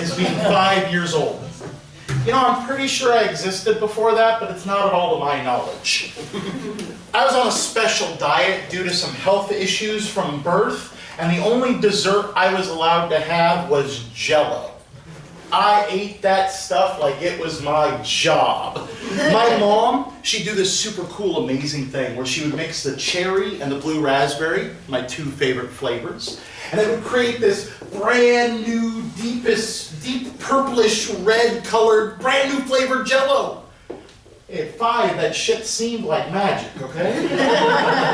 is being 5 years old. You know, I'm pretty sure I existed before that, but it's not at all to my knowledge. I was on a special diet due to some health issues from birth, and the only dessert I was allowed to have was Jell-O. I ate that stuff like it was my job. My mom, she'd do this super cool, amazing thing where she would mix the cherry and the blue raspberry, my two favorite flavors, and it would create this brand new, deep purplish red colored, brand new flavored Jell-O. At 5, that shit seemed like magic, okay?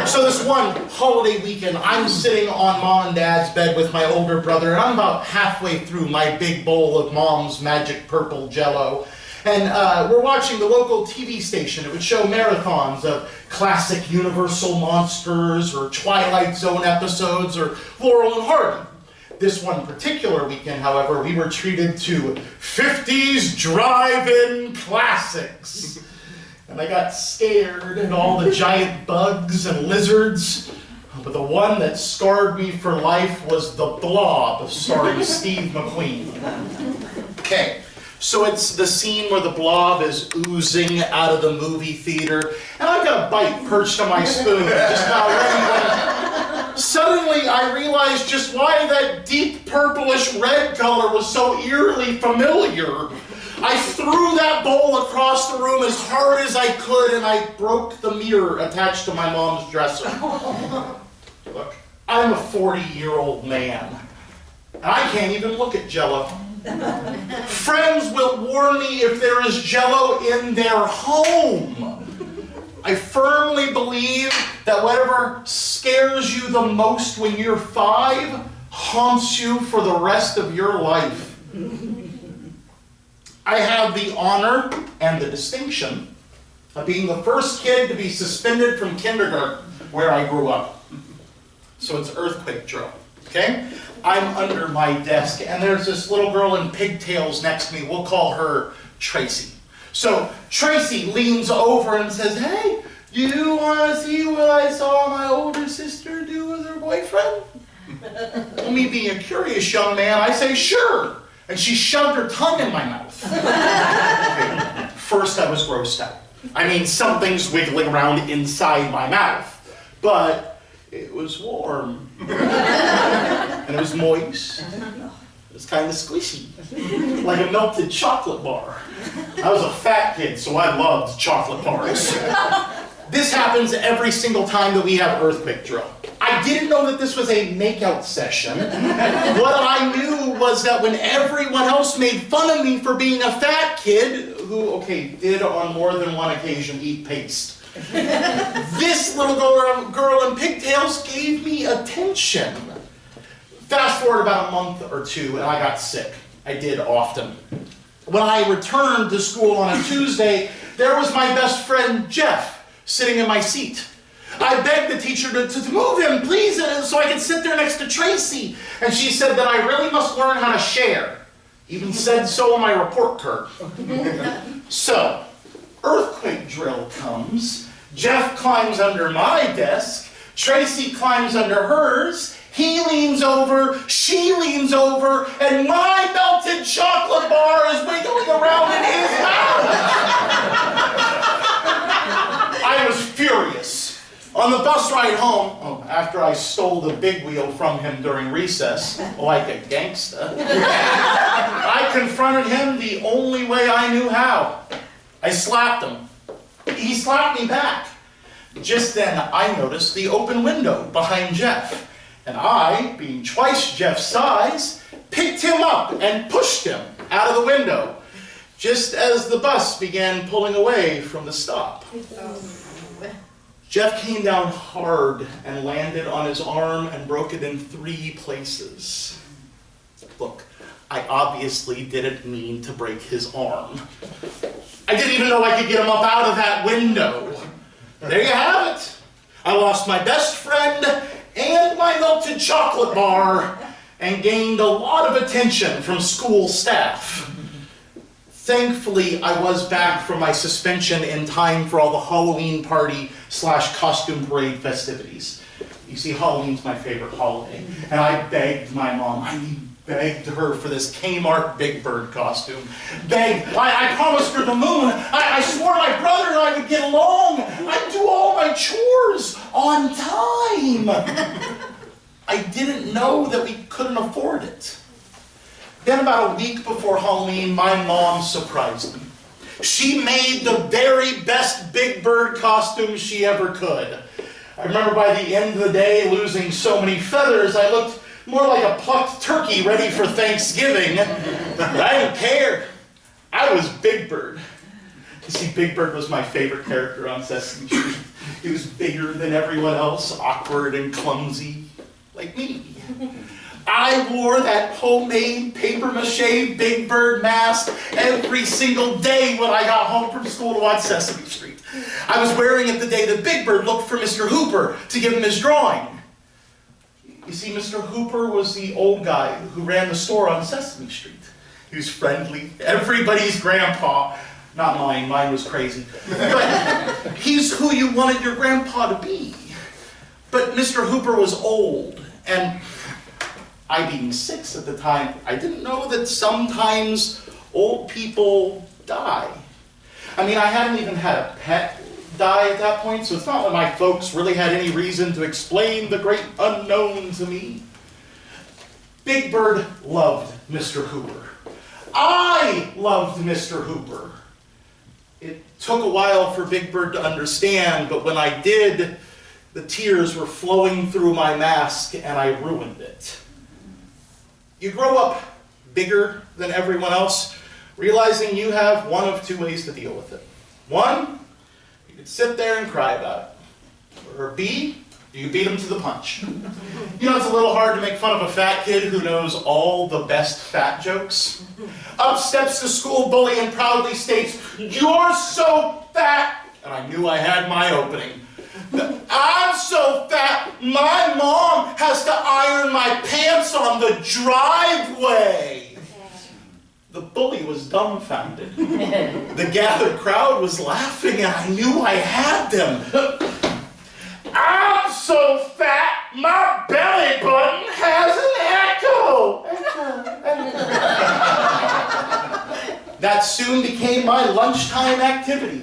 So this one holiday weekend, I'm sitting on Mom and Dad's bed with my older brother, and I'm about halfway through my big bowl of Mom's magic purple Jell-O. And we're watching the local TV station. It would show marathons of classic Universal monsters, or Twilight Zone episodes, or Laurel and Hardy. This one particular weekend, however, we were treated to 50s drive-in classics. And I got scared at all the giant bugs and lizards. But the one that scarred me for life was The Blob, starring Steve McQueen. Okay, so it's the scene where the blob is oozing out of the movie theater, and I've got a bite perched on my spoon, just not ready when suddenly I realized just why that deep purplish red color was so eerily familiar. I threw that bowl across the room as hard as I could, and I broke the mirror attached to my mom's dresser. Look, I'm a 40-year-old man, and I can't even look at Jell-O. Friends will warn me if there is Jell-O in their home. I firmly believe that whatever scares you the most when you're 5 haunts you for the rest of your life. I have the honor and the distinction of being the first kid to be suspended from kindergarten where I grew up. So it's earthquake drill, okay? I'm under my desk, and there's this little girl in pigtails next to me. We'll call her Tracy. So Tracy leans over and says, "Hey, you want to see what I saw my older sister do with her boyfriend?" Well, me being a curious young man, I say, "Sure." And she shoved her tongue in my mouth. Okay. First, I was grossed out. I mean, something's wiggling around inside my mouth. But it was warm. And it was moist. It was kind of squishy. Like a melted chocolate bar. I was a fat kid, so I loved chocolate bars. This happens every single time that we have earthquake drill. I didn't know that this was a makeout session. What I knew was that when everyone else made fun of me for being a fat kid, who, okay, did on more than one occasion eat paste, this little girl in pigtails gave me attention. Fast forward about a month or two, and I got sick. I did often. When I returned to school on a Tuesday, there was my best friend, Jeff, sitting in my seat. I begged the teacher to move him, please, so I could sit there next to Tracy. And she said that I really must learn how to share. Even said so on my report card. So, earthquake drill comes. Jeff climbs under my desk. Tracy climbs under hers. He leans over, she leans over, and my melted chocolate bar is wiggling around in his mouth. I was furious. On the bus ride home, after I stole the big wheel from him during recess, like a gangsta, I confronted him the only way I knew how. I slapped him. He slapped me back. Just then, I noticed the open window behind Jeff, and I, being twice Jeff's size, picked him up and pushed him out of the window, just as the bus began pulling away from the stop. Jeff came down hard and landed on his arm and broke it in 3 places. Look, I obviously didn't mean to break his arm. I didn't even know I could get him up out of that window. There you have it. I lost my best friend and my melted chocolate bar and gained a lot of attention from school staff. Thankfully, I was back from my suspension in time for all the Halloween party / costume parade festivities. You see, Halloween's my favorite holiday, and I begged my mom, I begged her for this Kmart Big Bird costume. Begged. I promised her the moon. I swore my brother and I would get along. I'd do all my chores on time. I didn't know that we couldn't afford it. Then about a week before Halloween, my mom surprised me. She made the very best Big Bird costume she ever could. I remember by the end of the day, losing so many feathers, I looked more like a plucked turkey ready for Thanksgiving. But I didn't care. I was Big Bird. You see, Big Bird was my favorite character on Sesame Street. He was bigger than everyone else, awkward and clumsy, like me. I wore that homemade papier-mâché Big Bird mask every single day when I got home from school to watch Sesame Street. I was wearing it the day that Big Bird looked for Mr. Hooper to give him his drawing. You see, Mr. Hooper was the old guy who ran the store on Sesame Street. He was friendly, everybody's grandpa. Not mine, mine was crazy. But he's who you wanted your grandpa to be. But Mr. Hooper was old, and I being 6 at the time, I didn't know that sometimes old people die. I mean, I hadn't even had a pet die at that point, so it's not that my folks really had any reason to explain the great unknown to me. Big Bird loved Mr. Hooper. I loved Mr. Hooper. It took a while for Big Bird to understand, but when I did, the tears were flowing through my mask and I ruined it. You grow up bigger than everyone else, realizing you have one of 2 ways to deal with it. 1, you could sit there and cry about it. Or B, you beat them to the punch. You know, it's a little hard to make fun of a fat kid who knows all the best fat jokes. Up steps the school bully and proudly states, "You're so fat!" And I knew I had my opening. "I'm so fat, my mom has to iron my pants on the driveway." The bully was dumbfounded. The gathered crowd was laughing, and I knew I had them. "I'm so fat, my belly button has an echo." That soon became my lunchtime activity.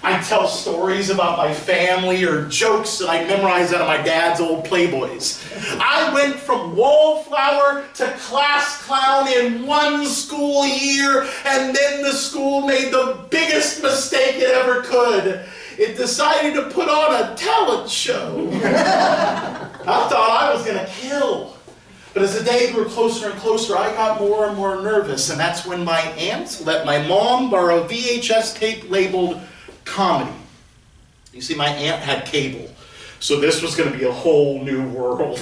I'd tell stories about my family or jokes that I memorized out of my dad's old Playboys. I went from wallflower to class clown in 1 school year, and then the school made the biggest mistake it ever could. It decided to put on a talent show. I thought I was going to kill. But as the day grew closer and closer, I got more and more nervous, and that's when my aunt let my mom borrow a VHS tape labeled comedy. You see, my aunt had cable, so this was going to be a whole new world.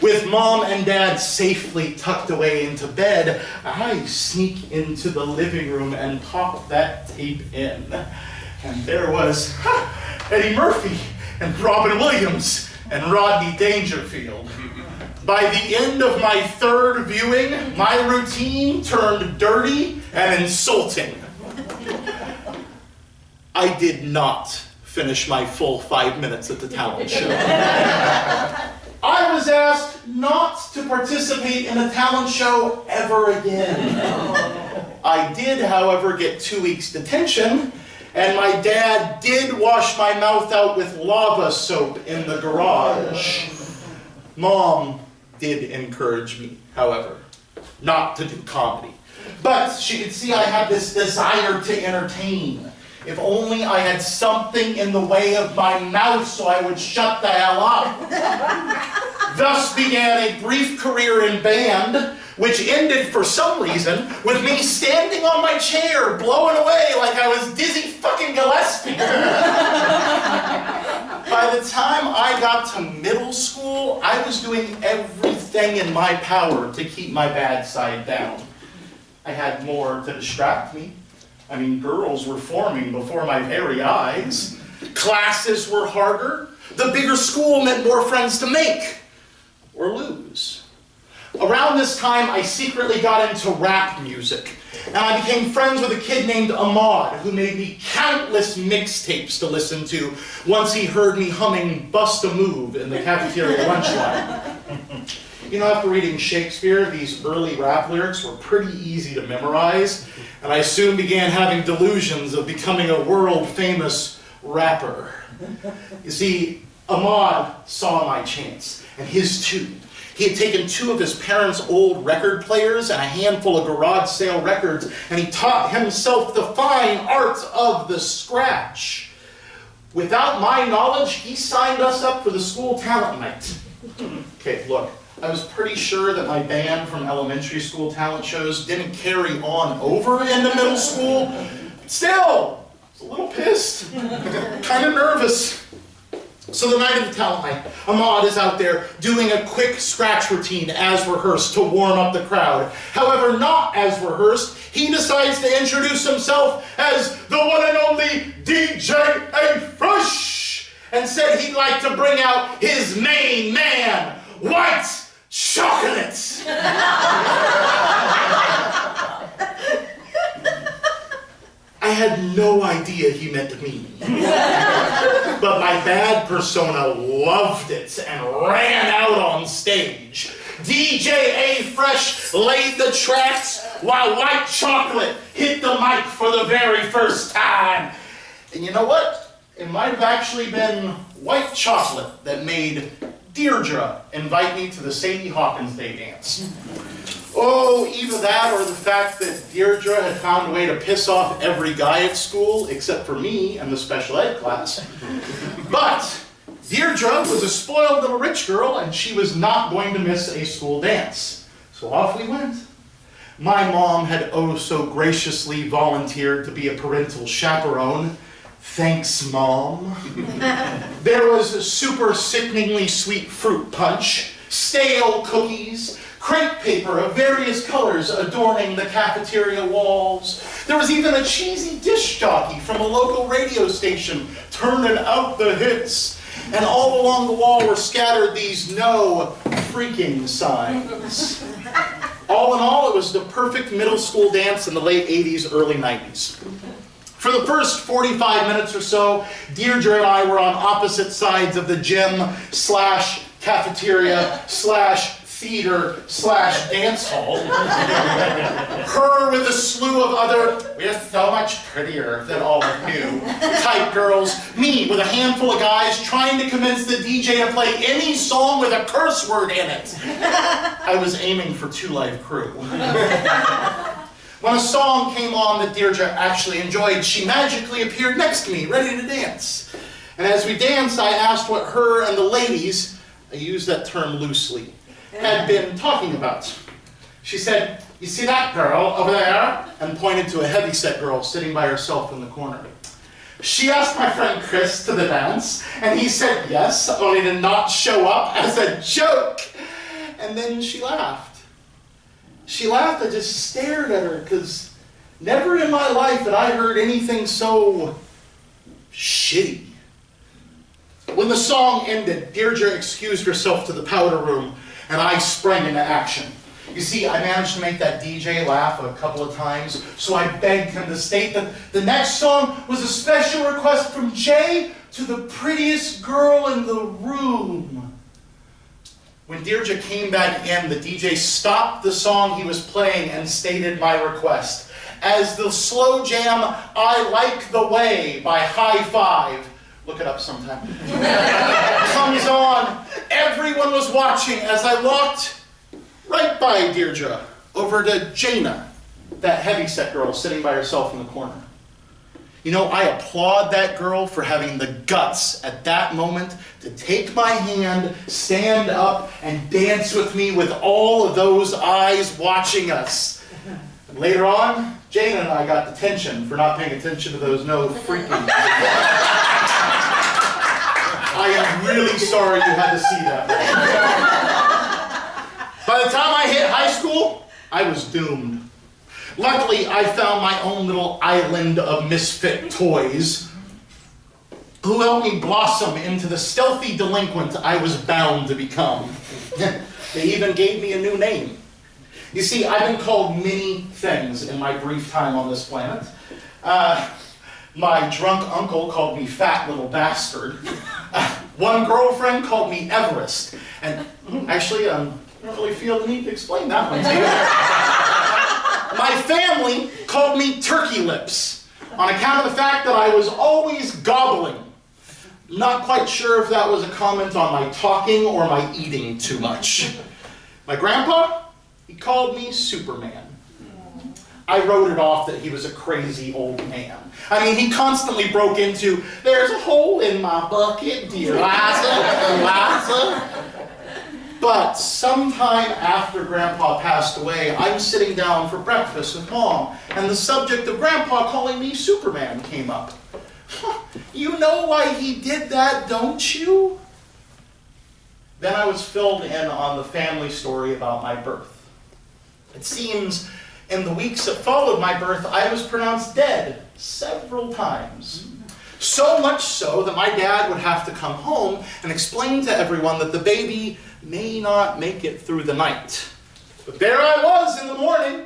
With Mom and Dad safely tucked away into bed, I sneak into the living room and pop that tape in. And there was Eddie Murphy and Robin Williams and Rodney Dangerfield. By the end of my 3rd viewing, my routine turned dirty and insulting. I did not finish my full 5 minutes at the talent show. I was asked not to participate in a talent show ever again. I did, however, get 2 weeks detention, and my dad did wash my mouth out with lava soap in the garage. Mom did encourage me, however, not to do comedy. But she could see I had this desire to entertain. If only I had something in the way of my mouth so I would shut the hell up. Thus began a brief career in band, which ended for some reason with me standing on my chair, blowing away like I was Dizzy fucking Gillespie. By the time I got to middle school, I was doing everything in my power to keep my bad side down. I had more to distract me. I mean, girls were forming before my very eyes. Classes were harder. The bigger school meant more friends to make or lose. Around this time, I secretly got into rap music, and I became friends with a kid named Ahmad, who made me countless mixtapes to listen to once he heard me humming Bust a Move in the cafeteria lunch line. You know, after reading Shakespeare, these early rap lyrics were pretty easy to memorize, and I soon began having delusions of becoming a world-famous rapper. You see, Ahmad saw my chance, and his too. He had taken 2 of his parents' old record players and a handful of garage sale records, and he taught himself the fine art of the scratch. Without my knowledge, he signed us up for the school talent night. Okay, look, I was pretty sure that my band from elementary school talent shows didn't carry on over into middle school. Still, I was a little pissed, kind of nervous. So the night of the talent night, Ahmad is out there doing a quick scratch routine as rehearsed to warm up the crowd. However, not as rehearsed, he decides to introduce himself as the one and only DJ Fringe, and said he'd like to bring out his main man, White Chocolate. I had no idea he meant me. But my bad persona loved it and ran out on stage. DJ A-Fresh laid the tracks while White Chocolate hit the mic for the very first time. And you know what? It might have actually been White Chocolate that made Deirdre invite me to the Sadie Hawkins Day dance. Oh, either that or the fact that Deirdre had found a way to piss off every guy at school except for me and the special ed class. But Deirdre was a spoiled little rich girl and she was not going to miss a school dance. So off we went. My mom had oh so graciously volunteered to be a parental chaperone. Thanks, Mom. There was a super sickeningly sweet fruit punch, stale cookies, crepe paper of various colors adorning the cafeteria walls. There was even a cheesy disc jockey from a local radio station turning out the hits. And all along the wall were scattered these no freaking signs. All in all, it was the perfect middle school dance in the late 80s, early 90s. For the first 45 minutes or so, Deirdre and I were on opposite sides of the gym slash cafeteria slash theater slash dance hall. Her with a slew of other, we're so much prettier than all of you type girls. Me with a handful of guys trying to convince the DJ to play any song with a curse word in it. I was aiming for 2 Live Crew. When a song came on that Deirdre actually enjoyed, she magically appeared next to me, ready to dance. And as we danced, I asked what her and the ladies, I use that term loosely, had been talking about. She said, "You see that girl over there?" and pointed to a heavyset girl sitting by herself in the corner. She asked my friend Chris to the dance, and he said yes, only to not show up as a joke. And then she laughed. She laughed, I just stared at her, because never in my life had I heard anything so shitty. When the song ended, Deirdre excused herself to the powder room, and I sprang into action. You see, I managed to make that DJ laugh a couple of times, so I begged him to state that the next song was a special request from Jay to the prettiest girl in the room. When Deirdre came back in, the DJ stopped the song he was playing and stated my request. As the slow jam, "I Like the Way" by High Five, look it up sometime, comes on, everyone was watching as I walked right by Deirdre over to Jaina, that heavyset girl sitting by herself in the corner. You know, I applaud that girl for having the guts at that moment to take my hand, stand up, and dance with me with all of those eyes watching us. Later on, Jaina and I got detention for not paying attention to those no freaking. I am really sorry you had to see that. By the time I hit high school, I was doomed. Luckily, I found my own little island of misfit toys who helped me blossom into the stealthy delinquent I was bound to become. They even gave me a new name. You see, I've been called many things in my brief time on this planet. My drunk uncle called me fat little bastard. One girlfriend called me Everest. And actually, I don't really feel the need to explain that one to you. My family called me turkey lips on account of the fact that I was always gobbling. Not quite sure if that was a comment on my talking or my eating too much. My grandpa, he called me Superman. I wrote it off that he was a crazy old man. I mean, he constantly broke into, "There's a hole in my bucket, dear Liza." But sometime after Grandpa passed away, I was sitting down for breakfast with Mom, and the subject of Grandpa calling me Superman came up. You know why he did that, don't you? Then I was filled in on the family story about my birth. It seems in the weeks that followed my birth, I was pronounced dead several times. So much so that my dad would have to come home and explain to everyone that the baby may not make it through the night. But there I was in the morning.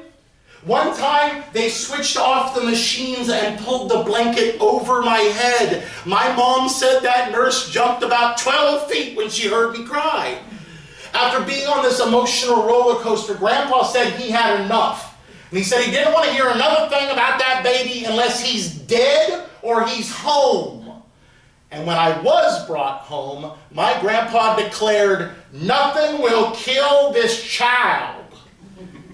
One time, they switched off the machines and pulled the blanket over my head. My mom said that nurse jumped about 12 feet when she heard me cry. After being on this emotional roller coaster, Grandpa said he had enough. And he said he didn't want to hear another thing about that baby unless he's dead or he's home. And when I was brought home, my grandpa declared, "Nothing will kill this child."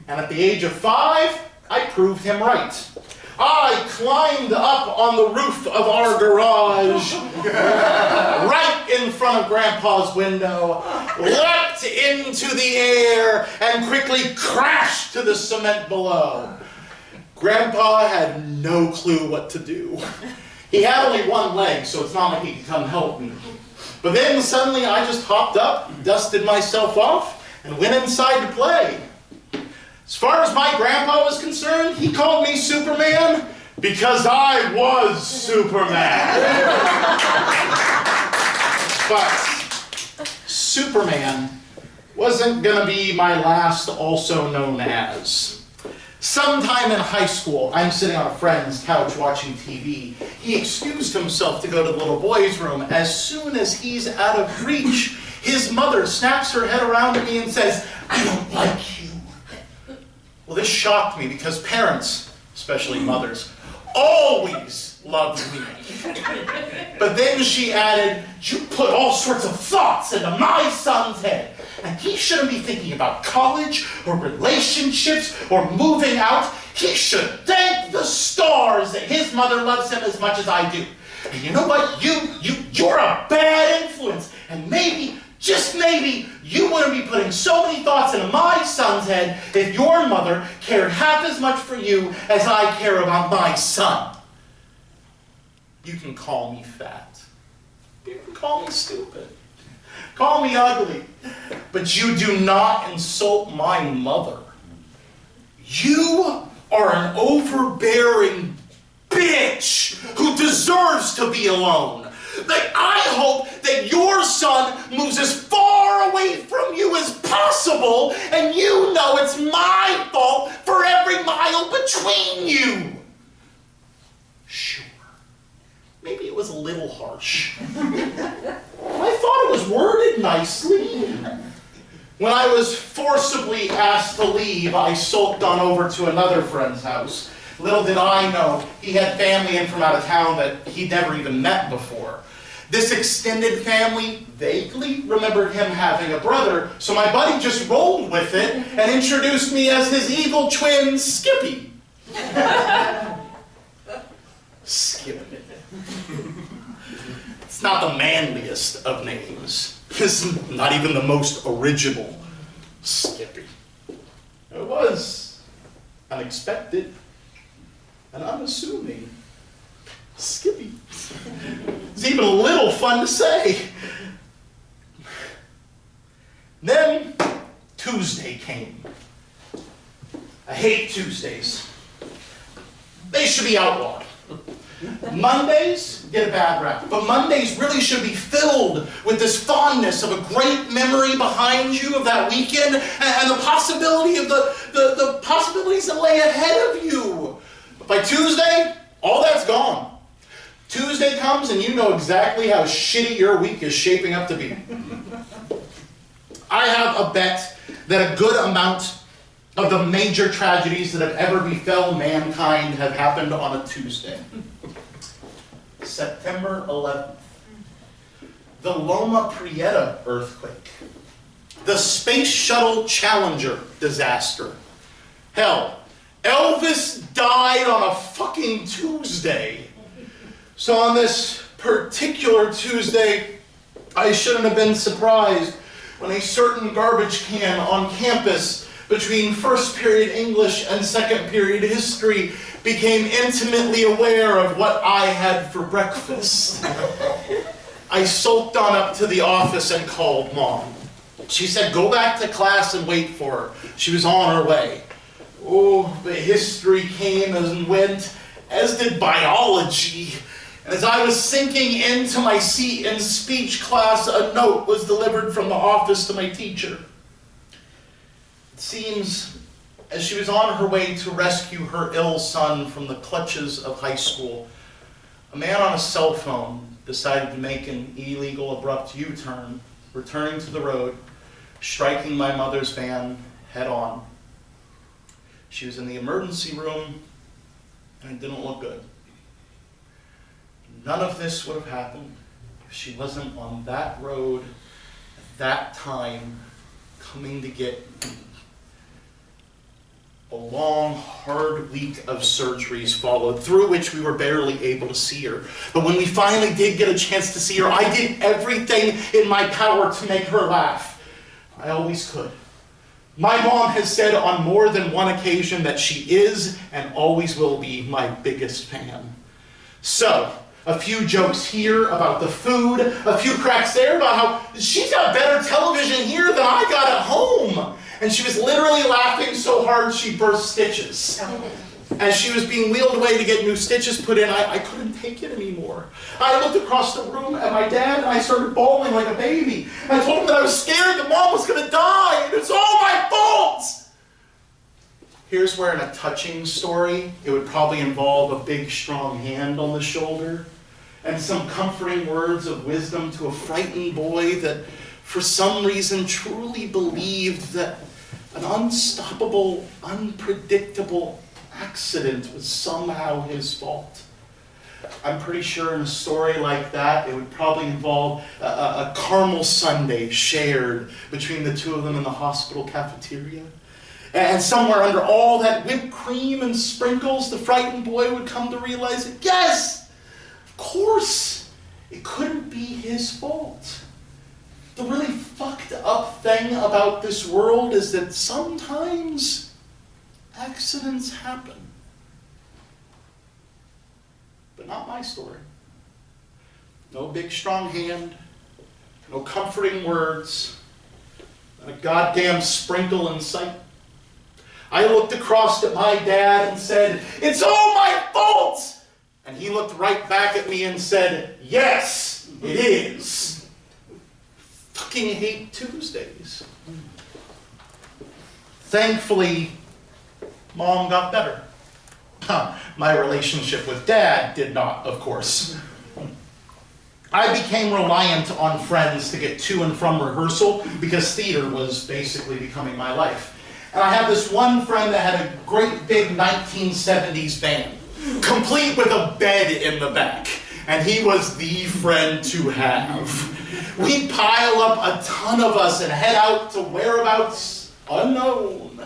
And at the age of 5, I proved him right. I climbed up on the roof of our garage, right in front of Grandpa's window, leapt into the air, and quickly crashed to the cement below. Grandpa had no clue what to do. He had only one leg, so it's not like he could come help me. But then suddenly I just hopped up, dusted myself off, and went inside to play. As far as my grandpa was concerned, he called me Superman because I was Superman. But Superman wasn't going to be my last also known as. Sometime in high school, I'm sitting on a friend's couch watching TV. He excused himself to go to the little boy's room. As soon as he's out of reach, his mother snaps her head around at me and says, "I don't like you." Well, this shocked me because parents, especially mothers, always loved me. But then she added, "You put all sorts of thoughts into my son's head, and he shouldn't be thinking about college or relationships or moving out. He should thank the stars that his mother loves him as much as I do. And you know what? You're a bad influence, and maybe, just maybe, you wouldn't be putting so many thoughts into my son's head if your mother cared half as much for you as I care about my son." You can call me fat. You can call me stupid. Call me ugly. But you do not insult my mother. You are an overbearing bitch who deserves to be alone. Like, I hope that your son moves as far away from you as possible, and you know it's my fault for every mile between you. Sure, maybe it was a little harsh. I thought it was worded nicely. When I was forcibly asked to leave, I sulked on over to another friend's house. Little did I know, he had family in from out of town that he'd never even met before. This extended family vaguely remembered him having a brother, so my buddy just rolled with it and introduced me as his evil twin, Skippy. Skippy. It's not the manliest of names. It's not even the most original. Skippy. It was unexpected and unassuming. Skippy. It's even a little fun to say. Then Tuesday came. I hate Tuesdays. They should be outlawed. Mondays get a bad rap, but Mondays really should be filled with this fondness of a great memory behind you of that weekend and the possibility of the possibilities that lay ahead of you. But by Tuesday, all that's gone. Tuesday comes and you know exactly how shitty your week is shaping up to be. I have a bet that a good amount of the major tragedies that have ever befell mankind have happened on a Tuesday. September 11th. The Loma Prieta earthquake. The Space Shuttle Challenger disaster. Hell, Elvis died on a fucking Tuesday. So on this particular Tuesday, I shouldn't have been surprised when a certain garbage can on campus between first period English and second period history became intimately aware of what I had for breakfast. I sulked on up to the office and called Mom. She said, go back to class and wait for her. She was on her way. Oh, the history came and went, as did biology. And as I was sinking into my seat in speech class, a note was delivered from the office to my teacher. It seems as she was on her way to rescue her ill son from the clutches of high school, a man on a cell phone decided to make an illegal abrupt U-turn, returning to the road, striking my mother's van head on. She was in the emergency room, and it didn't look good. None of this would have happened if she wasn't on that road at that time, coming to get me. A long, hard week of surgeries followed, through which we were barely able to see her. But when we finally did get a chance to see her, I did everything in my power to make her laugh. I always could. My mom has said on more than one occasion that she is and always will be my biggest fan. So, a few jokes here about the food, a few cracks there about how she's got better television here than I got at home. And she was literally laughing so hard she burst stitches. As she was being wheeled away to get new stitches put in, I couldn't take it anymore. I looked across the room at my dad and I started bawling like a baby. I told him that I was scared that Mom was going to die and it's all my fault. Here's where in a touching story, it would probably involve a big strong hand on the shoulder and some comforting words of wisdom to a frightened boy that for some reason truly believed that an unstoppable, unpredictable accident was somehow his fault. I'm pretty sure in a story like that, it would probably involve a caramel sundae shared between the two of them in the hospital cafeteria. And somewhere under all that whipped cream and sprinkles, the frightened boy would come to realize that, yes, of course, it couldn't be his fault. The really fucked up thing about this world is that sometimes accidents happen. But not my story. No big strong hand, no comforting words, not a goddamn sprinkle in sight. I looked across at my dad and said, "It's all my fault!" And he looked right back at me and said, "Yes, it is." Fucking hate Tuesdays. Thankfully, Mom got better. My relationship with Dad did not, of course. I became reliant on friends to get to and from rehearsal because theater was basically becoming my life. And I had this one friend that had a great big 1970s van, complete with a bed in the back. And he was the friend to have. We'd pile up a ton of us and head out to whereabouts unknown.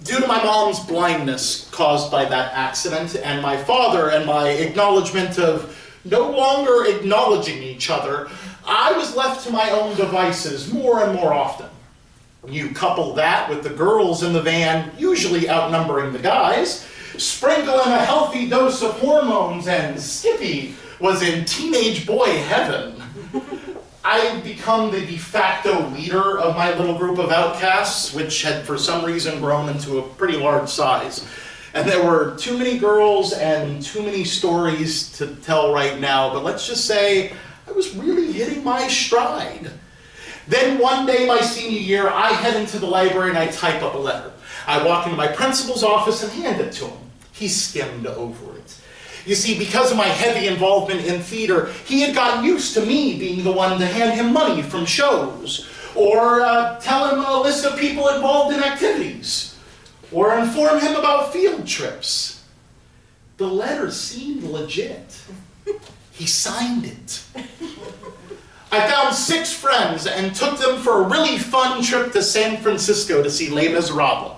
Due to my mom's blindness caused by that accident, and my father and my acknowledgement of no longer acknowledging each other, I was left to my own devices more and more often. You couple that with the girls in the van usually outnumbering the guys, sprinkle in a healthy dose of hormones, and Skippy was in teenage boy heaven. I had become the de facto leader of my little group of outcasts, which had for some reason grown into a pretty large size. And there were too many girls and too many stories to tell right now, but let's just say I was really hitting my stride. Then one day my senior year, I head into the library and I type up a letter. I walk into my principal's office and hand it to him. He skimmed over it. You see, because of my heavy involvement in theater, he had gotten used to me being the one to hand him money from shows, or tell him a list of people involved in activities, or inform him about field trips. The letter seemed legit. He signed it. I found 6 friends and took them for a really fun trip to San Francisco to see Les Miserables.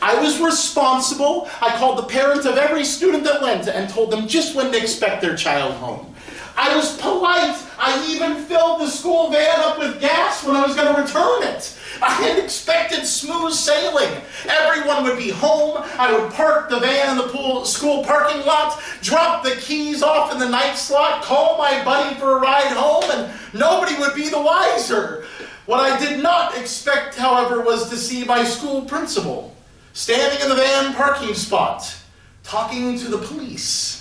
I was responsible. I called the parents of every student that went and told them just when to expect their child home. I was polite. I even filled the school van up with gas when I was going to return it. I had expected smooth sailing. Everyone would be home. I would park the van in the school parking lot, drop the keys off in the night slot, call my buddy for a ride home, and nobody would be the wiser. What I did not expect, however, was to see my school principal standing in the van parking spot, talking to the police.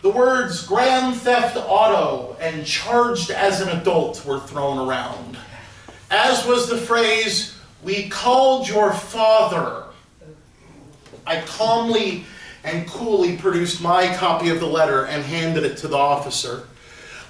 The words grand theft auto and charged as an adult were thrown around, as was the phrase, we called your father. I calmly and coolly produced my copy of the letter and handed it to the officer.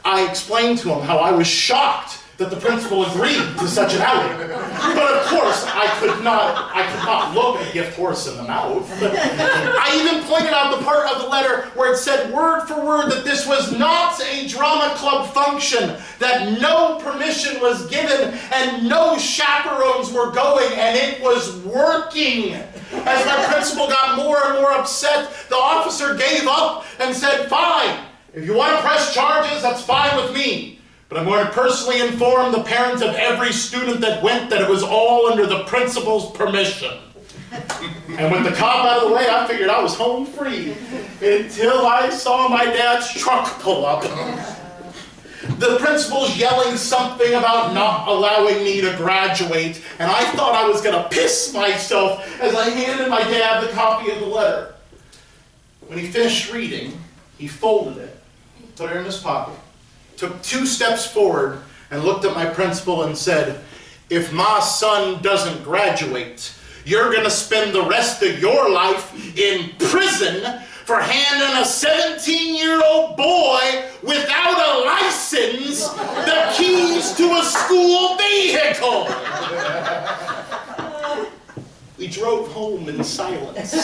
I explained to him how I was shocked that the principal agreed to such an outing. But of course, I could not look a gift horse in the mouth. I even pointed out the part of the letter where it said word for word that this was not a drama club function, that no permission was given and no chaperones were going, and it was working. As my principal got more and more upset, the officer gave up and said, fine, if you want to press charges, that's fine with me. But I'm going to personally inform the parents of every student that went that it was all under the principal's permission. And with the cop out of the way, I figured I was home free until I saw my dad's truck pull up. The principal's yelling something about not allowing me to graduate, and I thought I was going to piss myself as I handed my dad the copy of the letter. When he finished reading, he folded it, put it in his pocket, took 2 steps forward and looked at my principal and said, if my son doesn't graduate, you're going to spend the rest of your life in prison for handing a 17-year-old boy without a license the keys to a school vehicle. We drove home in silence.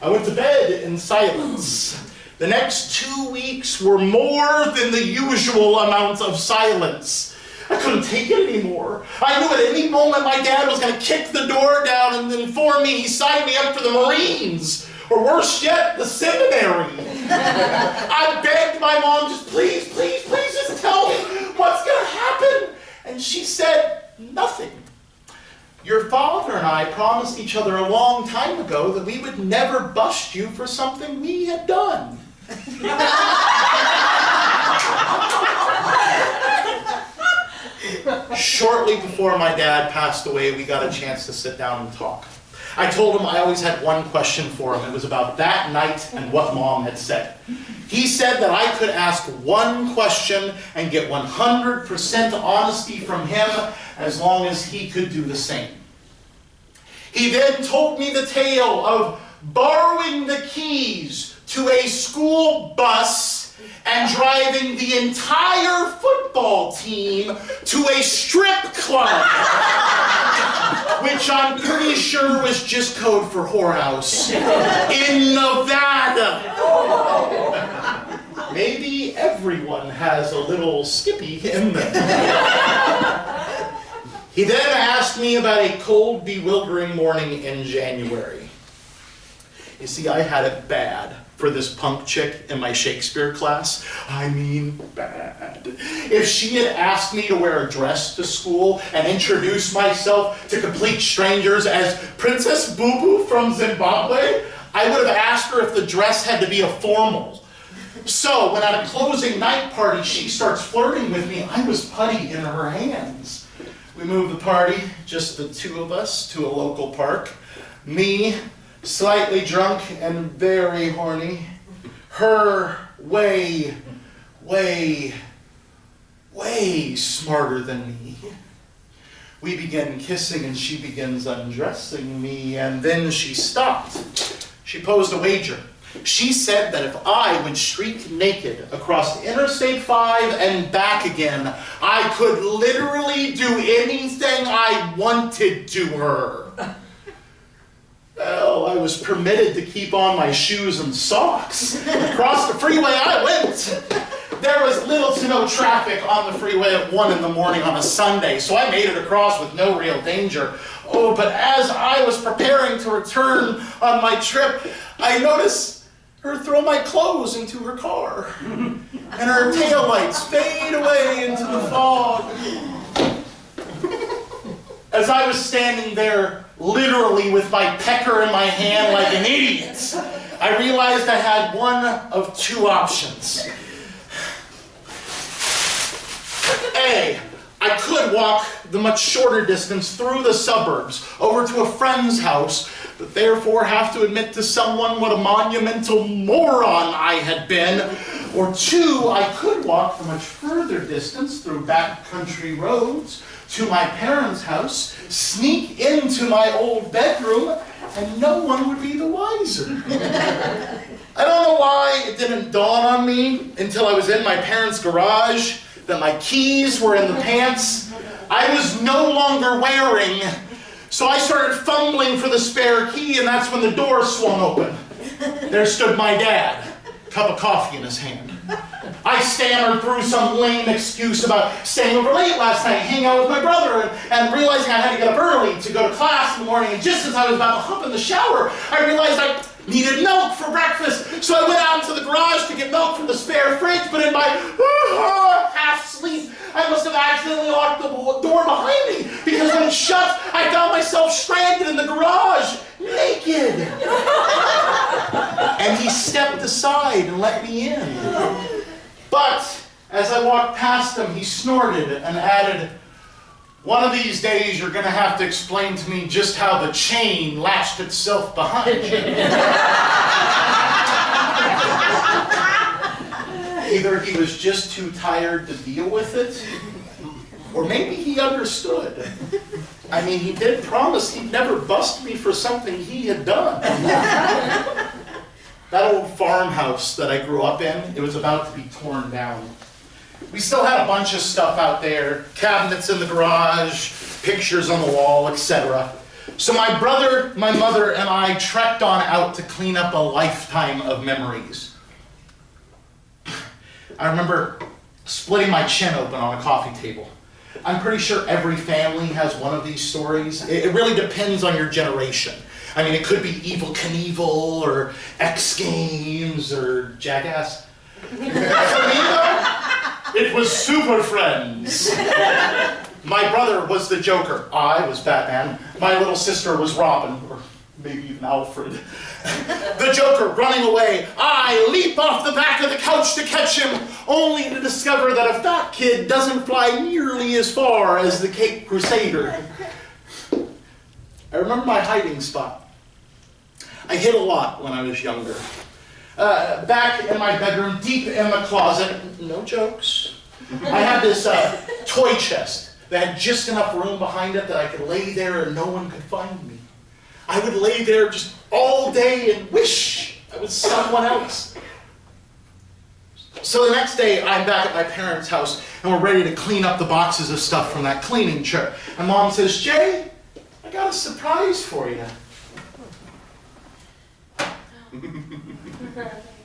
I went to bed in silence. The next 2 weeks were more than the usual amount of silence. I couldn't take it anymore. I knew at any moment my dad was going to kick the door down and inform me he signed me up for the Marines, or worse yet, the seminary. I begged my mom, just please, please, please just tell me what's going to happen. And she said, nothing. Your father and I promised each other a long time ago that we would never bust you for something we had done. Shortly before my dad passed away, we got a chance to sit down and talk. I told him I always had one question for him. It was about that night and what Mom had said. He said that I could ask one question and get 100% honesty from him as long as he could do the same. He then told me the tale of borrowing the keys to a school bus and driving the entire football team to a strip club, which I'm pretty sure was just code for whorehouse, in Nevada. Maybe everyone has a little Skippy in them. He then asked me about a cold, bewildering morning in January. You see, I had it bad for this punk chick in my Shakespeare class. I mean, bad. If she had asked me to wear a dress to school and introduce myself to complete strangers as Princess Boo Boo from Zimbabwe, I would have asked her if the dress had to be a formal. So, when at a closing night party she starts flirting with me, I was putty in her hands. We moved the party, just the 2 of us, to a local park. Me, slightly drunk and very horny. Her, way smarter than me. We begin kissing and she begins undressing me, and then she stopped. She posed a wager. She said that if I would streak naked across Interstate 5 and back again, I could literally do anything I wanted to her. Well, I was permitted to keep on my shoes and socks. Across the freeway I went. There was little to no traffic on the freeway at 1 in the morning on a Sunday, so I made it across with no real danger. Oh, but as I was preparing to return on my trip, I noticed her throw my clothes into her car, and her taillights fade away into the fog. As I was standing there, literally with my pecker in my hand like an idiot, I realized I had one of two options. A, I could walk the much shorter distance through the suburbs over to a friend's house, but therefore have to admit to someone what a monumental moron I had been. Or two, I could walk the much further distance through backcountry roads to my parents' house, sneak into my old bedroom, and no one would be the wiser. I don't know why it didn't dawn on me until I was in my parents' garage that my keys were in the pants I was no longer wearing. So I started fumbling for the spare key, and that's when the door swung open. There stood my dad, cup of coffee in his hand. I stammered through some lame excuse about staying over late last night, hanging out with my brother, and realizing I had to get up early to go to class in the morning. And just as I was about to hop in the shower, I realized I needed milk for breakfast. So I went out into the garage to get milk from the spare fridge, but in my half sleep, I must have accidentally locked the door behind me, because when it shut, I found myself stranded in the garage, naked. And he stepped aside and let me in. But as I walked past him, he snorted and added, "One of these days you're going to have to explain to me just how the chain latched itself behind you." Either he was just too tired to deal with it, or maybe he understood. I mean, he did promise he'd never bust me for something he had done. That old farmhouse that I grew up in, it was about to be torn down. We still had a bunch of stuff out there, cabinets in the garage, pictures on the wall, etc. So my brother, my mother, and I trekked on out to clean up a lifetime of memories. I remember splitting my chin open on a coffee table. I'm pretty sure every family has one of these stories. It really depends on your generation. I mean, it could be Evel Knievel, or X Games, or Jackass. For me, though, it was Super Friends. My brother was the Joker. I was Batman. My little sister was Robin, or maybe even Alfred. The Joker running away. I leap off the back of the couch to catch him, only to discover that a fat kid doesn't fly nearly as far as the Cape Crusader. I remember my hiding spot. I hid a lot when I was younger. Back in my bedroom, deep in the closet, no jokes, I had this toy chest that had just enough room behind it that I could lay there and no one could find me. I would lay there just all day and wish I was someone else. So the next day, I'm back at my parents' house, and we're ready to clean up the boxes of stuff from that cleaning trip. And Mom says, "Jay, I got a surprise for you."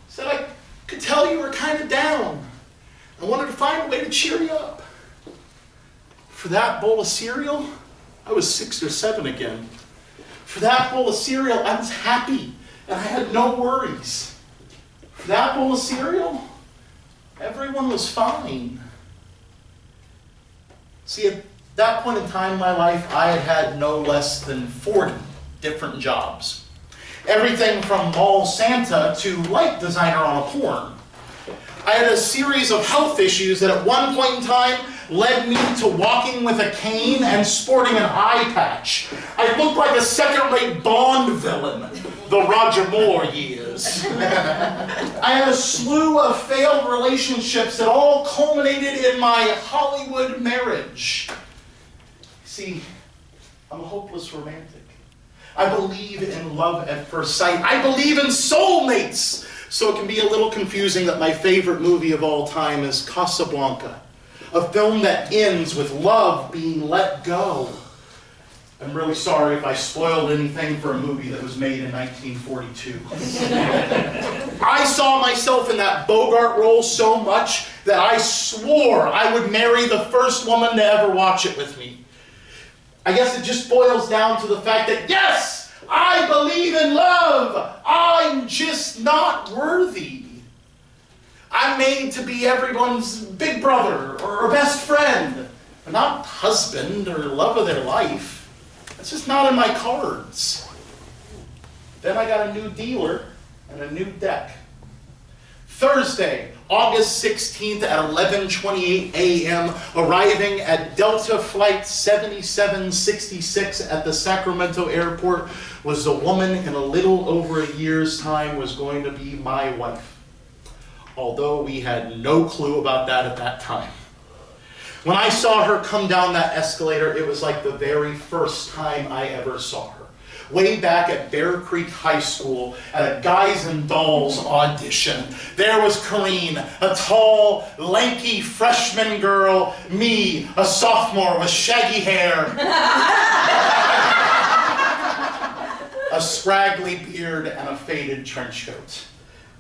Said, "I could tell you were kind of down. I wanted to find a way to cheer you up." For that bowl of cereal, I was 6 or 7 again. For that bowl of cereal, I was happy, and I had no worries. For that bowl of cereal, everyone was fine. See, at that point in time in my life, I had had no less than 40 different jobs. Everything from mall Santa to light designer on a porn. I had a series of health issues that at one point in time led me to walking with a cane and sporting an eye patch. I looked like a second-rate Bond villain, the Roger Moore years. I had a slew of failed relationships that all culminated in my Hollywood marriage. See, I'm a hopeless romantic. I believe in love at first sight. I believe in soulmates. So it can be a little confusing that my favorite movie of all time is Casablanca, a film that ends with love being let go. I'm really sorry if I spoiled anything for a movie that was made in 1942. I saw myself in that Bogart role so much that I swore I would marry the first woman to ever watch it with me. I guess it just boils down to the fact that, yes, I believe in love. I'm just not worthy. I'm made to be everyone's big brother or best friend, but not husband or love of their life. That's just not in my cards. Then I got a new dealer and a new deck. Thursday, August 16th at 11:28 a.m., arriving at Delta Flight 7766 at the Sacramento airport was the woman in a little over a year's time was going to be my wife. Although we had no clue about that at that time. When I saw her come down that escalator, it was like the very first time I ever saw her. Way back at Bear Creek High School at a Guys and Dolls audition. There was Corrine, a tall, lanky freshman girl, me, a sophomore with shaggy hair, a scraggly beard, and a faded trench coat.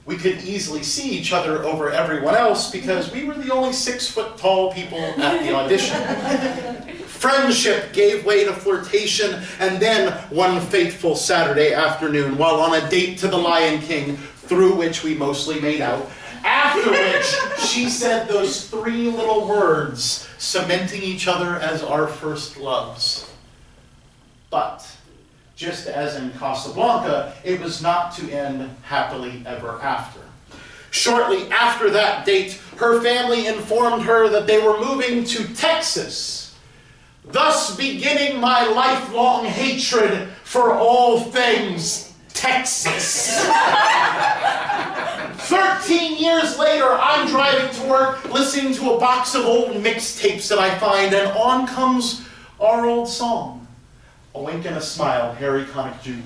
We could easily see each other over everyone else because we were the only 6-foot-tall people at the audition. Friendship gave way to flirtation, and then one fateful Saturday afternoon, while on a date to the Lion King, through which we mostly made out, after which she said those 3 little words, cementing each other as our first loves. But just as in Casablanca, it was not to end happily ever after. Shortly after that date, her family informed her that they were moving to Texas, thus beginning my lifelong hatred for all things Texas. 13 years later, I'm driving to work, listening to a box of old mixtapes that I find, and on comes our old song. A wink and a smile, Harry Connick Jr.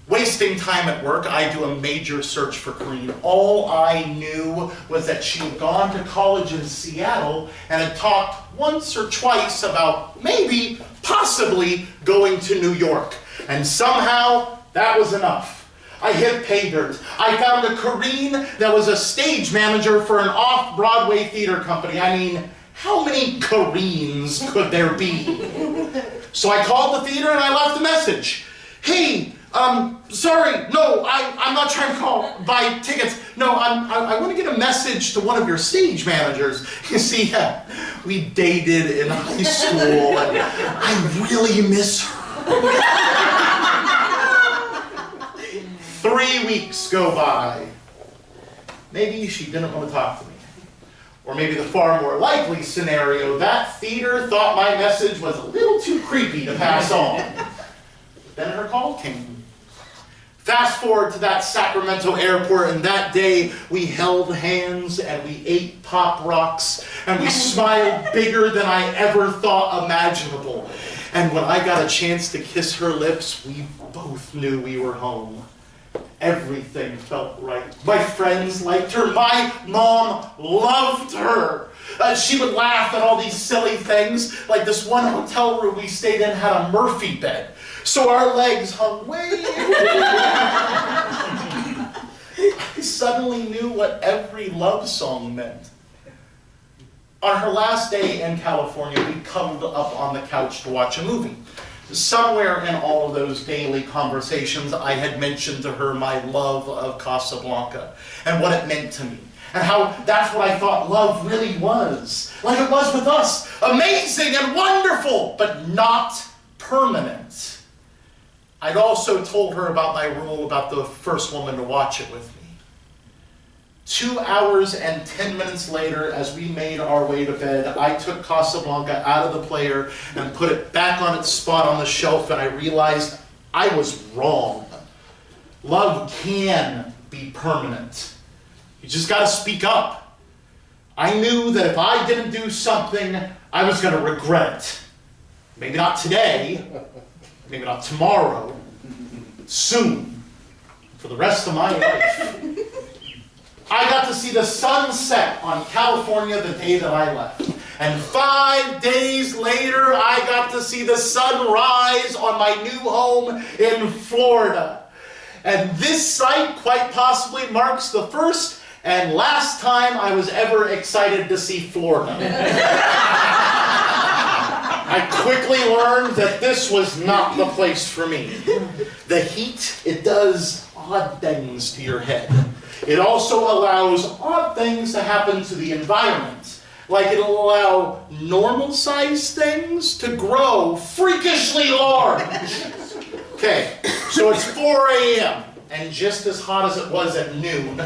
Wasting time at work, I do a major search for Corrine. All I knew was that she had gone to college in Seattle and had talked once or twice about maybe, possibly, going to New York. And somehow, that was enough. I hit pay dirt. I found a Corrine that was a stage manager for an off-Broadway theater company. I mean, how many Corrines could there be? So I called the theater and I left a message. Hey, sorry, no, I'm not trying to buy tickets. No, I want to get a message to one of your stage managers. You see, we dated in high school and I really miss her. 3 weeks go by. Maybe she didn't want to talk to me. Or maybe the far more likely scenario, that theater thought my message was a little too creepy to pass on. Then her call came. Fast forward to that Sacramento airport, and that day we held hands and we ate Pop Rocks and we smiled bigger than I ever thought imaginable. And when I got a chance to kiss her lips, we both knew we were home. Everything felt right. My friends liked her. My mom loved her. She would laugh at all these silly things, like this one hotel room we stayed in had a Murphy bed. So our legs hung way I suddenly knew what every love song meant. On her last day in California, we cuddled up on the couch to watch a movie. Somewhere in all of those daily conversations, I had mentioned to her my love of Casablanca and what it meant to me. And how that's what I thought love really was. Like it was with us. Amazing and wonderful, but not permanent. I'd also told her about my rule about the first woman to watch it with me. 2 hours and 10 minutes later, as we made our way to bed, I took Casablanca out of the player and put it back on its spot on the shelf, and I realized I was wrong. Love can be permanent. You just got to speak up. I knew that if I didn't do something, I was going to regret it. Maybe not today, maybe not tomorrow, soon, for the rest of my life. I got to see the sun set on California the day that I left. And 5 days later, I got to see the sun rise on my new home in Florida. And this sight quite possibly marks the first and last time I was ever excited to see Florida. I quickly learned that this was not the place for me. The heat, it does odd things to your head. It also allows odd things to happen to the environment. Like it'll allow normal-sized things to grow freakishly large. Okay, so it's 4 a.m. and just as hot as it was at noon.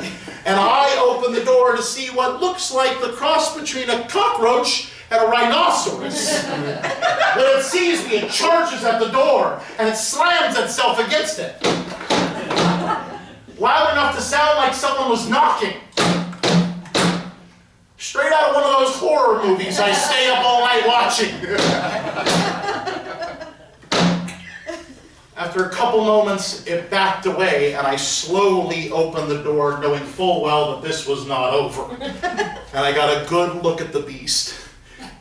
And I open the door to see what looks like the cross between a cockroach and a rhinoceros. When it sees me, it charges at the door and it slams itself against it. Loud enough to sound like someone was knocking. Straight out of one of those horror movies I stay up all night watching. After a couple moments, it backed away, and I slowly opened the door, knowing full well that this was not over. And I got a good look at the beast.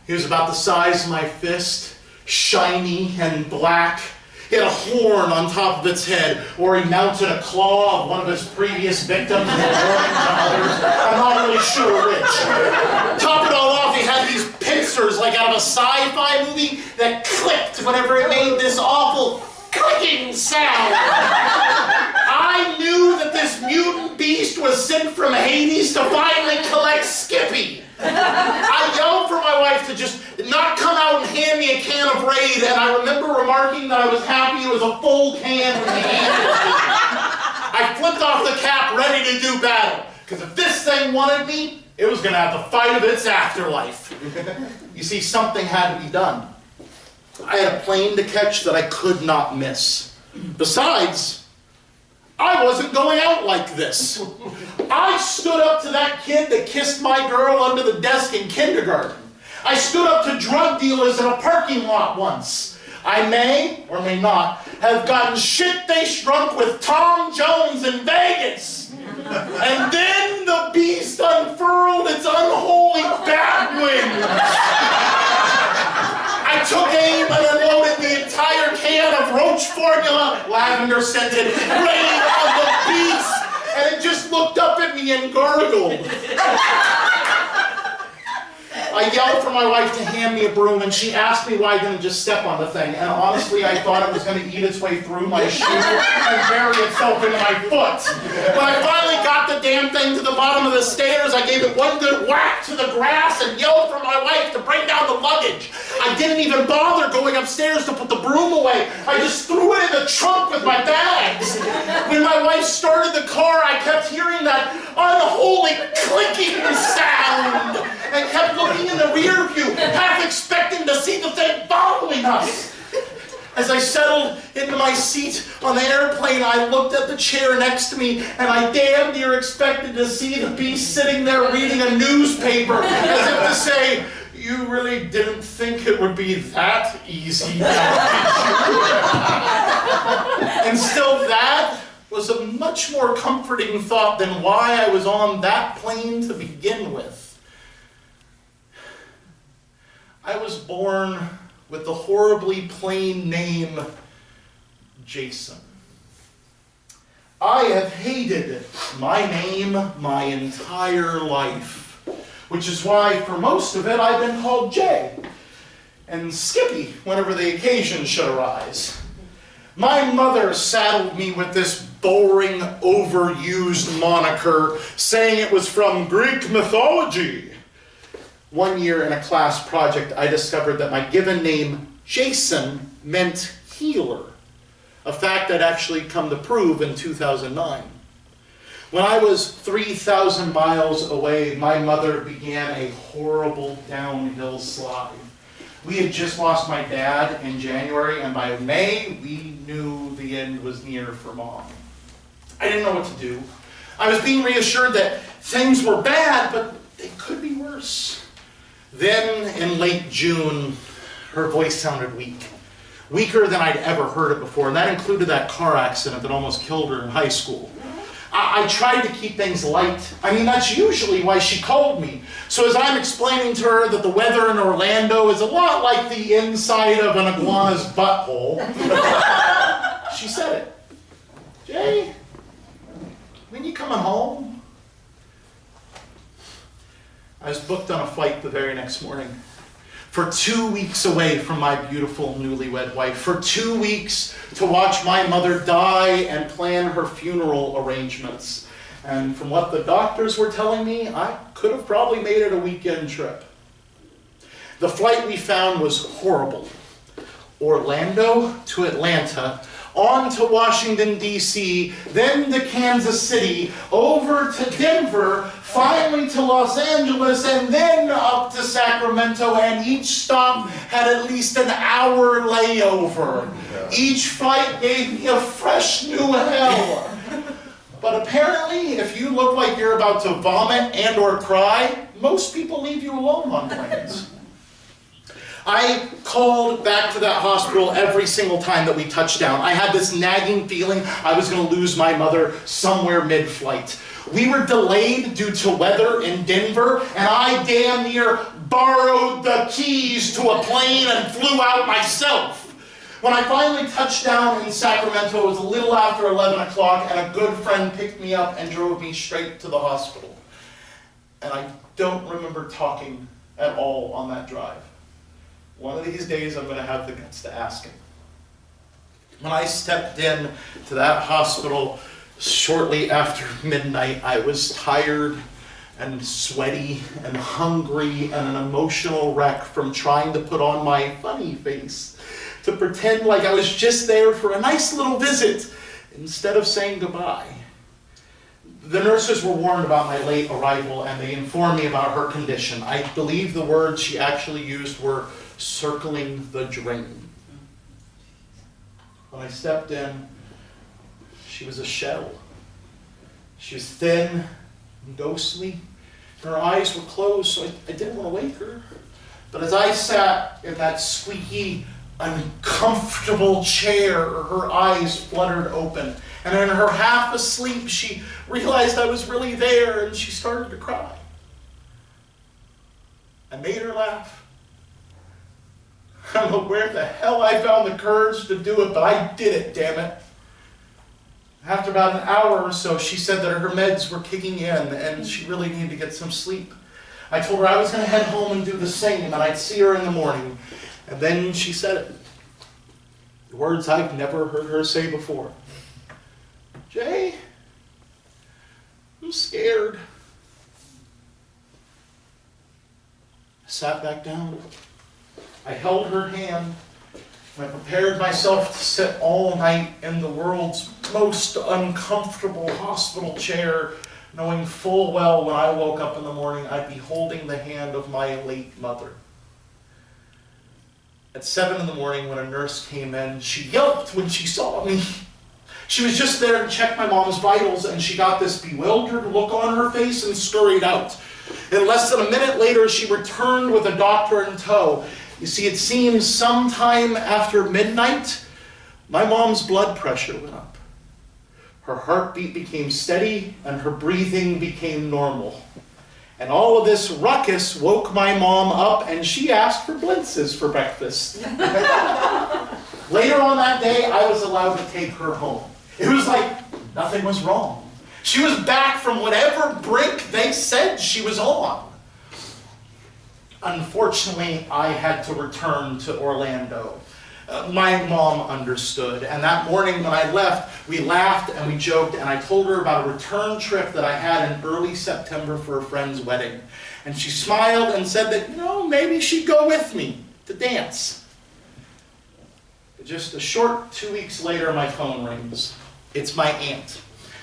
He was about the size of my fist, shiny and black. He had a horn on top of its head, or he mounted a claw of one of his previous victims and warning to others. I'm not really sure which. Top it all off, he had these pincers like out of a sci-fi movie that clicked whenever it made this awful clicking sound. I knew that this mutant beast was sent from Hades to finally collect Skippy. I yelled for my wife to just not come out and hand me a can of Raid, and I remember remarking that I was happy it was a full can when he handed it to me. I flipped off the cap, ready to do battle, because if this thing wanted me, it was going to have the fight of its afterlife. You see, something had to be done. I had a plane to catch that I could not miss. Besides, I wasn't going out like this. I stood up to that kid that kissed my girl under the desk in kindergarten. I stood up to drug dealers in a parking lot once. I may, or may not, have gotten shit-faced drunk with Tom Jones in Vegas. And then the beast unfurled its unholy bat wings. I took aim and unloaded the entire can of Roach Formula, lavender-scented, Raid on the beast, and it just looked up at me and gargled. I yelled for my wife to hand me a broom, and she asked me why I didn't just step on the thing, and honestly, I thought it was going to eat its way through my shoe and bury itself into my foot. When I finally got the damn thing to the bottom of the stairs, I gave it one good whack to the grass and yelled for my wife to bring down the luggage. I didn't even bother going upstairs to put the broom away. I just threw it in the trunk with my bags. When my wife started the car, I kept hearing that unholy clicking sound and kept looking in the rear view, half expecting to see the thing following us. As I settled into my seat on the airplane, I looked at the chair next to me, and I damn near expected to see the beast sitting there reading a newspaper, as if to say, "You really didn't think it would be that easy, now, did you?" And still, that was a much more comforting thought than why I was on that plane to begin with. I was born with the horribly plain name Jason. I have hated my name my entire life, which is why for most of it I've been called Jay, and Skippy whenever the occasion should arise. My mother saddled me with this boring, overused moniker, saying it was from Greek mythology. One year in a class project, I discovered that my given name, Jason, meant healer, a fact I'd actually come to prove in 2009. When I was 3,000 miles away, my mother began a horrible downhill slide. We had just lost my dad in January, and by May, we knew the end was near for Mom. I didn't know what to do. I was being reassured that things were bad, but they could be worse. Then, in late June, her voice sounded weak. weaker than I'd ever heard it before, and that included that car accident that almost killed her in high school. I tried to keep things light. I mean, that's usually why she called me. So as I'm explaining to her that the weather in Orlando is a lot like the inside of an iguana's butthole, she said it. Jay, when you coming home? I was booked on a flight the very next morning. For 2 weeks away from my beautiful newlywed wife, for 2 weeks to watch my mother die and plan her funeral arrangements. And from what the doctors were telling me, I could have probably made it a weekend trip. The flight we found was horrible. Orlando to Atlanta, on to Washington, D.C., then to Kansas City, over to Denver, finally to Los Angeles, and then up to Sacramento, and each stop had at least an hour layover. Each flight gave me a fresh new hell. But apparently, if you look like you're about to vomit and or cry, most people leave you alone on planes. I called back to that hospital every single time that we touched down. I had this nagging feeling I was going to lose my mother somewhere mid-flight. We were delayed due to weather in Denver, and I damn near borrowed the keys to a plane and flew out myself. When I finally touched down in Sacramento, it was a little after 11 o'clock, and a good friend picked me up and drove me straight to the hospital. And I don't remember talking at all on that drive. One of these days, I'm going to have the guts to ask him. When I stepped in to that hospital shortly after midnight, I was tired and sweaty and hungry and an emotional wreck from trying to put on my funny face to pretend like I was just there for a nice little visit instead of saying goodbye. The nurses were warned about my late arrival, and they informed me about her condition. I believe the words she actually used were circling the drain. When I stepped in, she was a shell. She was thin and ghostly. Her eyes were closed, so I didn't want to wake her. But as I sat in that squeaky, uncomfortable chair, her eyes fluttered open. And in her half asleep, she realized I was really there, and she started to cry. I made her laugh. I don't know where the hell I found the courage to do it, but I did it, damn it. After about an hour or so, she said that her meds were kicking in and she really needed to get some sleep. I told her I was going to head home and do the same, and I'd see her in the morning. And then she said it. The words I've never heard her say before. Jay, I'm scared. I sat back down. I held her hand, and I prepared myself to sit all night in the world's most uncomfortable hospital chair, knowing full well when I woke up in the morning I'd be holding the hand of my late mother. At 7 in the morning, when a nurse came in, she yelped when she saw me. She was just there to check my mom's vitals, and she got this bewildered look on her face and scurried out. And less than a minute later, she returned with a doctor in tow. You see, it seems sometime after midnight, my mom's blood pressure went up. Her heartbeat became steady, and her breathing became normal. And all of this ruckus woke my mom up, and she asked for blintzes for breakfast. Later on that day, I was allowed to take her home. It was like nothing was wrong. She was back from whatever brink they said she was on. Unfortunately, I had to return to Orlando. My mom understood, and that morning when I left, we laughed and we joked, and I told her about a return trip that I had in early September for a friend's wedding. And she smiled and said that, maybe she'd go with me to dance. Just a short 2 weeks later, my phone rings. It's my aunt.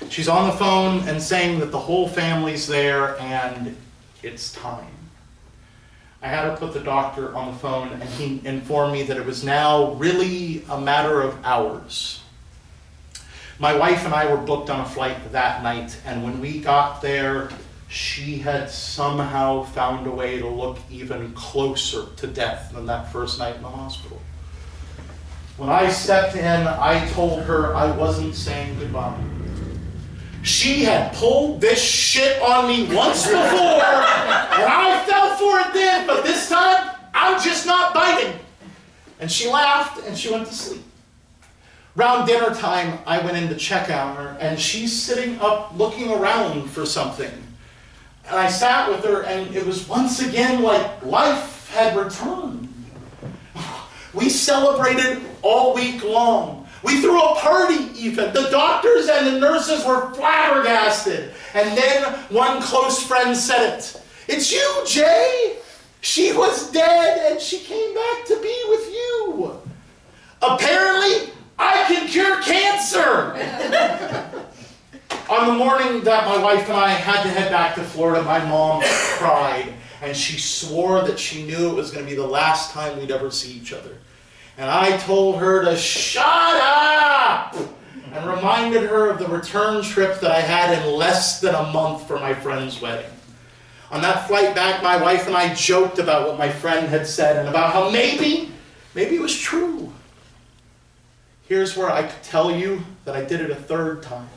She's on the phone and saying that the whole family's there and it's time. I had to put the doctor on the phone, and he informed me that it was now really a matter of hours. My wife and I were booked on a flight that night, and when we got there, she had somehow found a way to look even closer to death than that first night in the hospital. When I stepped in, I told her I wasn't saying goodbye. She had pulled this shit on me once before, and I fell for it then, but this time, I'm just not biting. And she laughed, and she went to sleep. Round dinner time, I went in to check on her, and she's sitting up looking around for something. And I sat with her, and it was once again like life had returned. We celebrated all week long. We threw a party even. The doctors and the nurses were flabbergasted. And then one close friend said it. "It's you, Jay. She was dead and she came back to be with you. Apparently, I can cure cancer." On the morning that my wife and I had to head back to Florida, my mom cried, and she swore that she knew it was going to be the last time we'd ever see each other. And I told her to shut up and reminded her of the return trip that I had in less than a month for my friend's wedding. On that flight back, my wife and I joked about what my friend had said and about how maybe it was true. Here's where I could tell you that I did it a third time.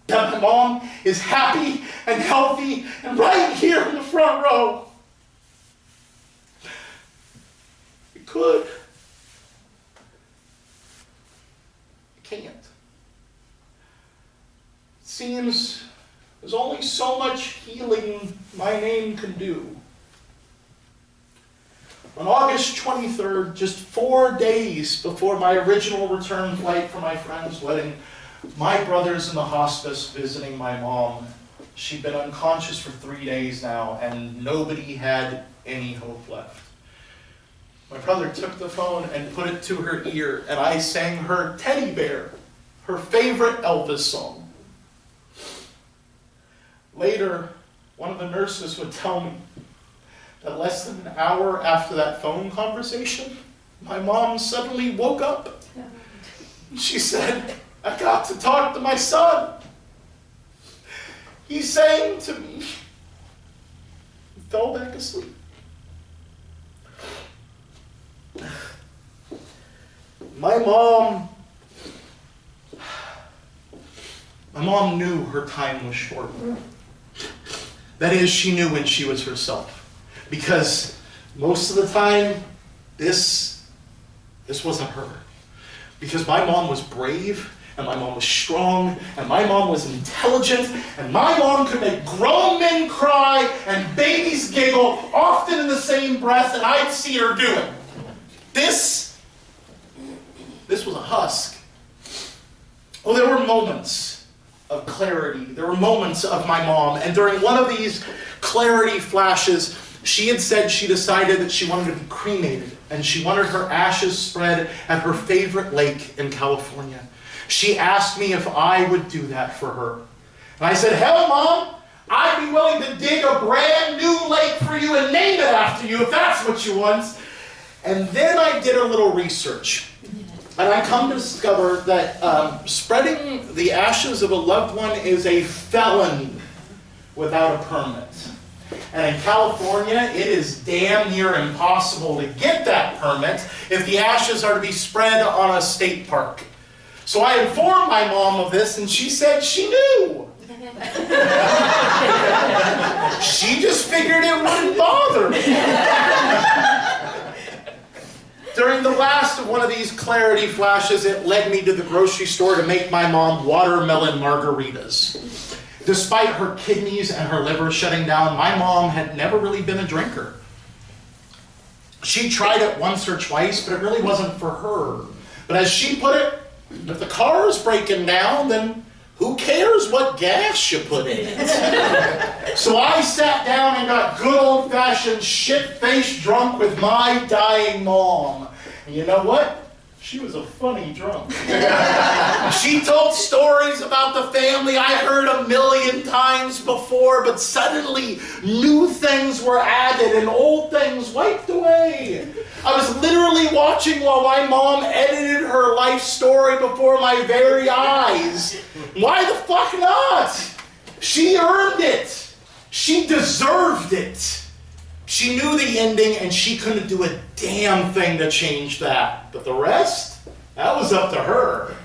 That my mom is happy and healthy and right here in the front row. It could. It can't. It seems there's only so much healing my name can do. On August 23rd, just 4 days before my original return flight for my friend's wedding, my brother's in the hospice visiting my mom. She'd been unconscious for 3 days now, and nobody had any hope left. My brother took the phone and put it to her ear, and I sang her Teddy Bear, her favorite Elvis song. Later, one of the nurses would tell me that less than an hour after that phone conversation, my mom suddenly woke up. She said, "I got to talk to my son. He sang to me." He fell back asleep. My mom knew her time was short. That is, she knew when she was herself. Because most of the time, this wasn't her. Because my mom was brave, and my mom was strong, and my mom was intelligent, and my mom could make grown men cry and babies giggle, often in the same breath, and I'd see her do it. This was a husk. Oh, there were moments of clarity. There were moments of my mom, and during one of these clarity flashes, she had said she decided that she wanted to be cremated, and she wanted her ashes spread at her favorite lake in California. She asked me if I would do that for her. And I said, "Hell, Mom, I'd be willing to dig a brand new lake for you and name it after you if that's what you want." And then I did a little research. And I come to discover that spreading the ashes of a loved one is a felony without a permit. And in California, it is damn near impossible to get that permit if the ashes are to be spread on a state park. So I informed my mom of this, and she said she knew. She just figured it wouldn't bother me. During the last of one of these clarity flashes, it led me to the grocery store to make my mom watermelon margaritas. Despite her kidneys and her liver shutting down, my mom had never really been a drinker. She tried it once or twice, but it really wasn't for her. But as she put it, if the car is breaking down, then who cares what gas you put in it? So I sat down and got good old-fashioned shit-faced drunk with my dying mom. And you know what? She was a funny drunk. She told stories about the family I heard 1,000,000 times before, but suddenly new things were added and old things wiped away. I was literally watching while my mom edited her life story before my very eyes. Why the fuck not? She earned it. She deserved it. She knew the ending and she couldn't do a damn thing to change that. But the rest, that was up to her.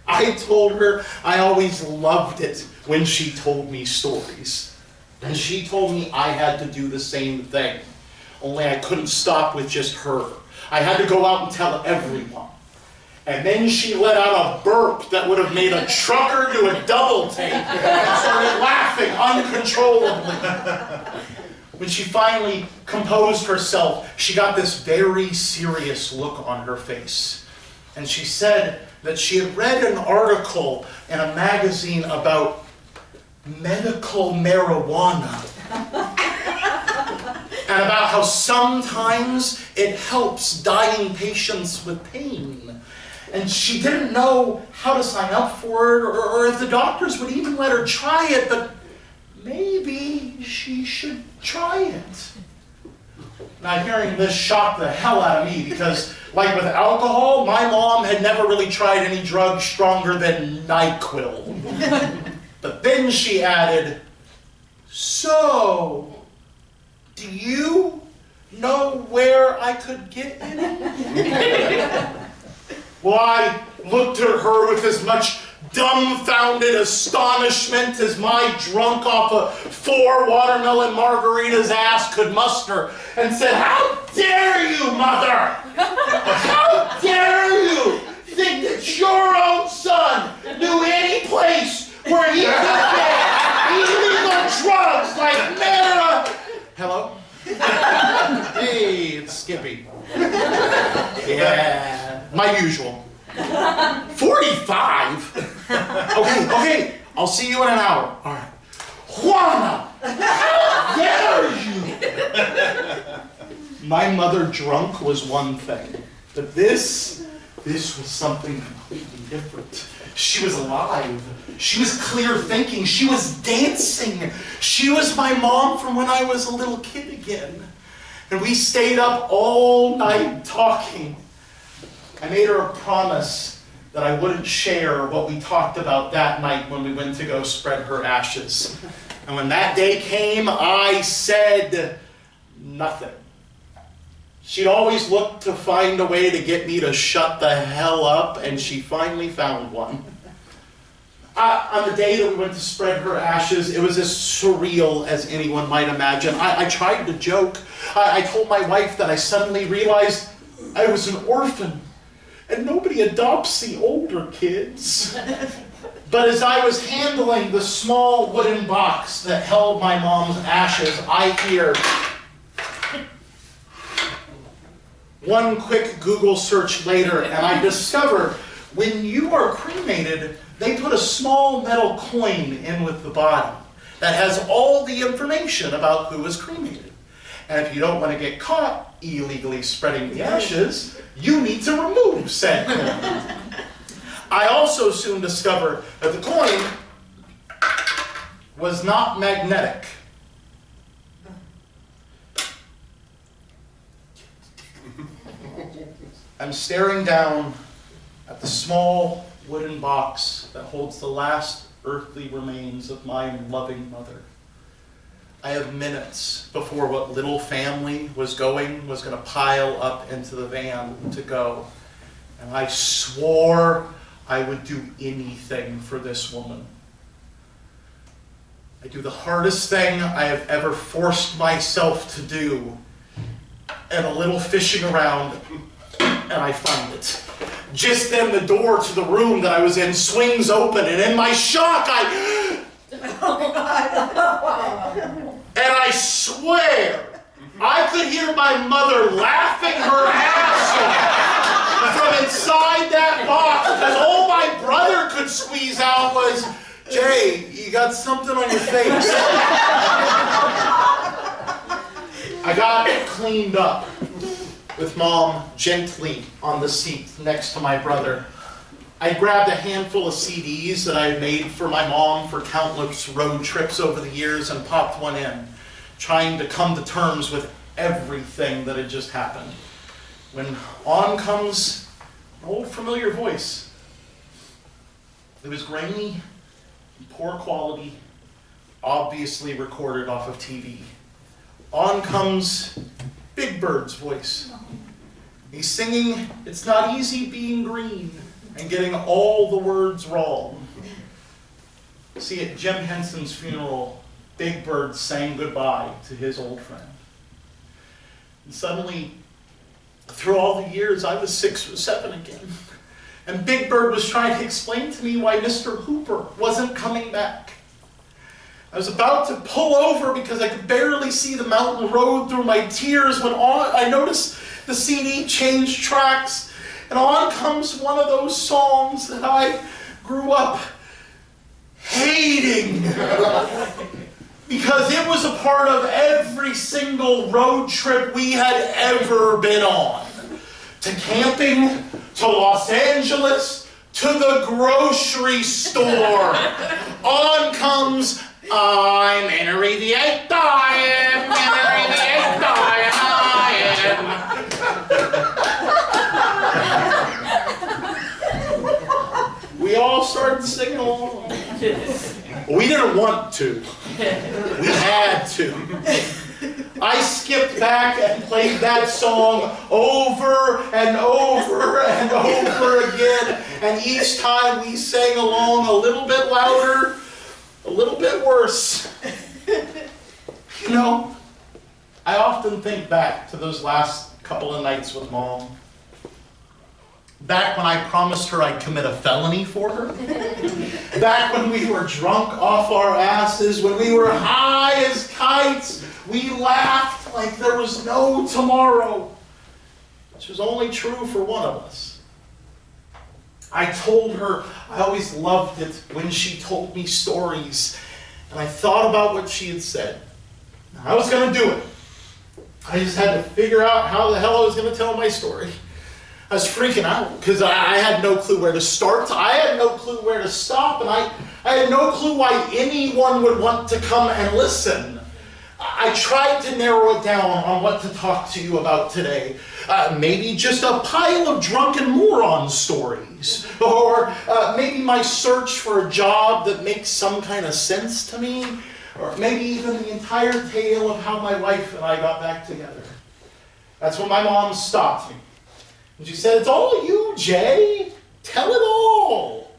I told her I always loved it when she told me stories. And she told me I had to do the same thing. Only I couldn't stop with just her. I had to go out and tell everyone. And then she let out a burp that would have made a trucker do a double take and started laughing uncontrollably. When she finally composed herself, she got this very serious look on her face. And she said that she had read an article in a magazine about medical marijuana. And about how sometimes it helps dying patients with pain. And she didn't know how to sign up for it or if the doctors would even let her try it, but maybe she should try it. Now, hearing this shocked the hell out of me because, like with alcohol, my mom had never really tried any drug stronger than NyQuil. But then she added, "So, do you know where I could get it?" Well, I looked at her with as much dumbfounded astonishment as my drunk off of 4 watermelon margaritas ass could muster, and said, "How dare you, Mother? How dare you think that your own son knew any place where he could get illegal drugs like marijuana?" Hello? Hey, it's Skippy. Yeah, my usual. 45? Okay, I'll see you in an hour. All right. Juana, how dare you? My mother drunk was one thing, but this was something completely different. She was alive. She was clear thinking. She was dancing. She was my mom from when I was a little kid again. And we stayed up all night talking. I made her a promise that I wouldn't share what we talked about that night when we went to go spread her ashes. And when that day came, I said nothing. She'd always looked to find a way to get me to shut the hell up, and she finally found one. On the day that we went to spread her ashes, it was as surreal as anyone might imagine. I tried to joke. I told my wife that I suddenly realized I was an orphan, and nobody adopts the older kids. But as I was handling the small wooden box that held my mom's ashes, I hear one quick Google search later, and I discovered when you are cremated, they put a small metal coin in with the bottom that has all the information about who was cremated. And if you don't want to get caught illegally spreading the ashes, you need to remove said coin. I also soon discovered that the coin was not magnetic. I'm staring down at the small wooden box that holds the last earthly remains of my loving mother. I have minutes before what little family was going to pile up into the van to go. And I swore I would do anything for this woman. I do the hardest thing I have ever forced myself to do, and a little fishing around, and I find it. Just then the door to the room that I was in swings open, and in my shock, and I swear, I could hear my mother laughing her ass off from inside that box, because all my brother could squeeze out was, "Jay, you got something on your face." I got cleaned up with Mom gently on the seat next to my brother. I grabbed a handful of CDs that I had made for my mom for countless road trips over the years and popped one in, trying to come to terms with everything that had just happened. When on comes an old familiar voice. It was grainy, poor quality, obviously recorded off of TV. on comes Big Bird's voice. He's singing, "It's not easy being green," and getting all the words wrong. See, at Jim Henson's funeral, Big Bird sang goodbye to his old friend. And suddenly, through all the years, I was 6 or 7 again. And Big Bird was trying to explain to me why Mr. Hooper wasn't coming back. I was about to pull over because I could barely see the mountain road through my tears when I noticed the CD changed tracks, and on comes one of those songs that I grew up hating. Because it was a part of every single road trip we had ever been on. To camping, to Los Angeles, to the grocery store. On comes, "I'm Henry VIII, I am Henry VIII, I am." We all started singing along. We didn't want to. We had to. I skipped back and played that song over and over and over again. And each time we sang along a little bit louder, a little bit worse. You know, I often think back to those last couple of nights with Mom. Back when I promised her I'd commit a felony for her. Back when we were drunk off our asses, when we were high as kites, we laughed like there was no tomorrow. Which was only true for one of us. I told her I always loved it when she told me stories. And I thought about what she had said. I was going to do it. I just had to figure out how the hell I was going to tell my story. I was freaking out because I had no clue where to start. I had no clue where to stop, and I had no clue why anyone would want to come and listen. I tried to narrow it down on what to talk to you about today. Maybe just a pile of drunken moron stories. Or maybe my search for a job that makes some kind of sense to me. Or maybe even the entire tale of how my wife and I got back together. That's when my mom stopped me. And she said, "It's all you, Jay. Tell it all."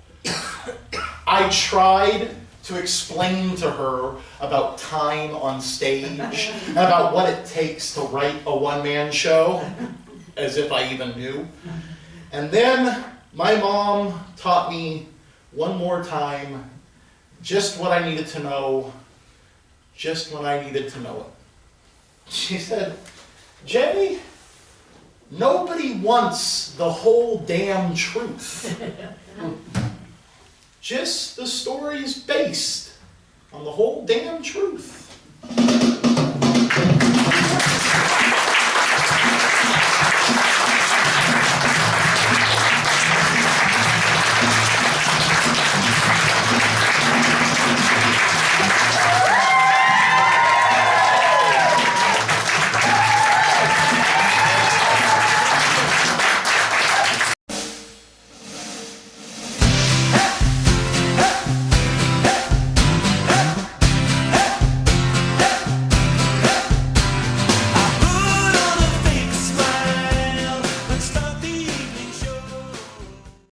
I tried to explain to her about time on stage and about what it takes to write a one-man show, as if I even knew. And then my mom taught me one more time just what I needed to know, just when I needed to know it. She said, "Jay, nobody wants the whole damn truth. Just the stories based on the whole damn truth."